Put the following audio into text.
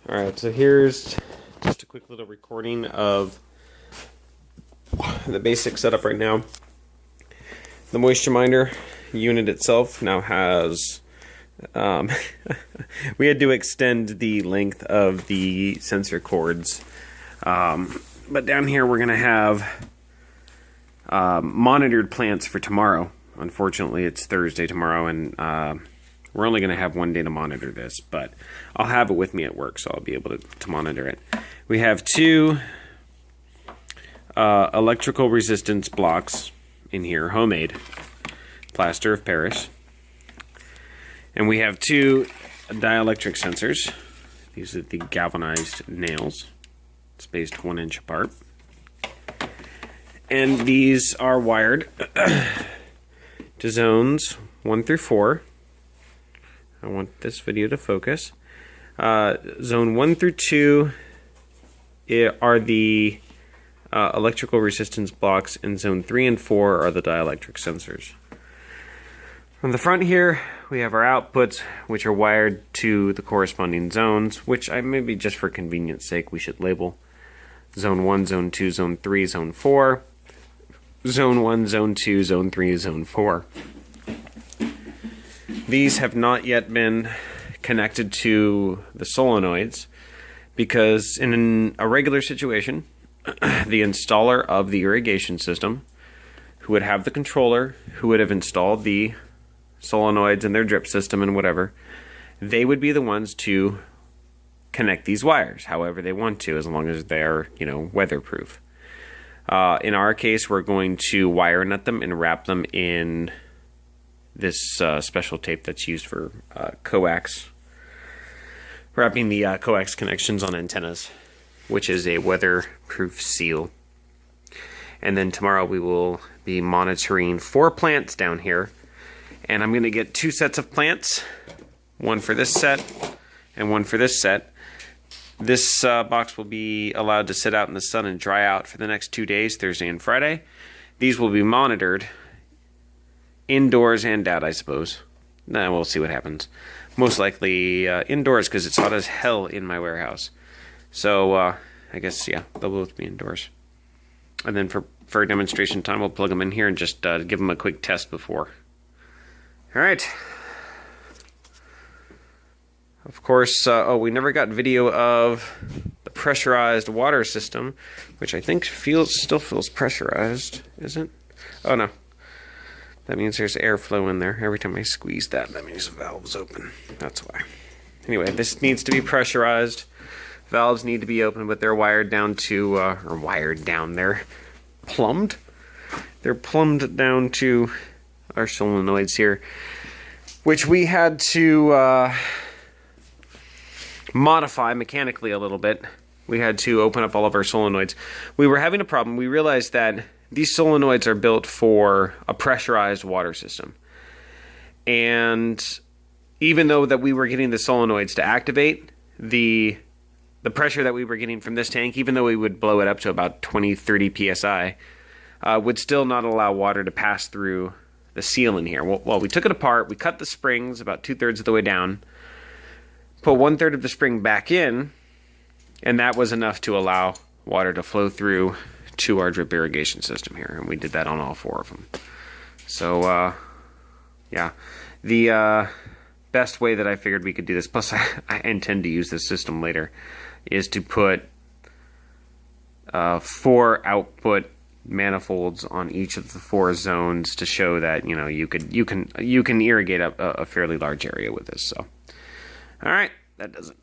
Alright, so here's just a quick little recording of the basic setup right now. The moisture minder unit itself now has we had to extend the length of the sensor cords, but down here we're gonna have monitored plants for tomorrow. Unfortunately, it's Thursday tomorrow, and we're only going to have one day to monitor this, but I'll have it with me at work, so I'll be able to monitor it. We have two electrical resistance blocks in here, homemade, plaster of Paris. And we have two dielectric sensors. These are the galvanized nails, spaced 1 inch apart. And these are wired to zones 1 through 4. I want this video to focus. Zone 1 through 2 are the electrical resistance blocks, and zone 3 and 4 are the dielectric sensors. On the front here, we have our outputs, which are wired to the corresponding zones, which maybe just for convenience sake we should label. Zone 1, Zone 2, Zone 3, Zone 4. Zone 1, Zone 2, Zone 3, Zone 4. These have not yet been connected to the solenoids because in a regular situation, the installer of the irrigation system, who would have the controller, who would have installed the solenoids in their drip system and whatever, they would be the ones to connect these wires however they want to, as long as they're, weatherproof. In our case, we're going to wire nut them and wrap them in this special tape that's used for coax, wrapping the coax connections on antennas, which is a weatherproof seal. And then tomorrow we will be monitoring 4 plants down here, and I'm going to get 2 sets of plants, one for this set and one for this set. This box will be allowed to sit out in the sun and dry out for the next 2 days, Thursday and Friday. These will be monitored indoors and out, I suppose. Nah, we'll see what happens. Most likely indoors, because it's hot as hell in my warehouse. So I guess, yeah, they'll both be indoors. And then for demonstration time, we'll plug them in here and just give them a quick test before. Alright. Of course, we never got video of the pressurized water system, which I think still feels pressurized, isn't it? Oh no. That means there's airflow in there. Every time I squeeze that means the valve's open. That's why. Anyway, this needs to be pressurized. Valves need to be open, but they're wired down to, they're plumbed. They're plumbed down to our solenoids here, which we had to modify mechanically a little bit. We had to open up all of our solenoids. We were having a problem. We realized that these solenoids are built for a pressurized water system. And even though that we were getting the solenoids to activate, the pressure that we were getting from this tank, even though we would blow it up to about 20-30 psi, would still not allow water to pass through the seal in here. Well, we took it apart, we cut the springs about 2/3 of the way down, put 1/3 of the spring back in, and that was enough to allow water to flow through to our drip irrigation system here, and we did that on all 4 of them. So, yeah, the best way that I figured we could do this, plus I intend to use this system later, is to put 4 output manifolds on each of the 4 zones to show that you can irrigate a fairly large area with this. So, all right, that does it.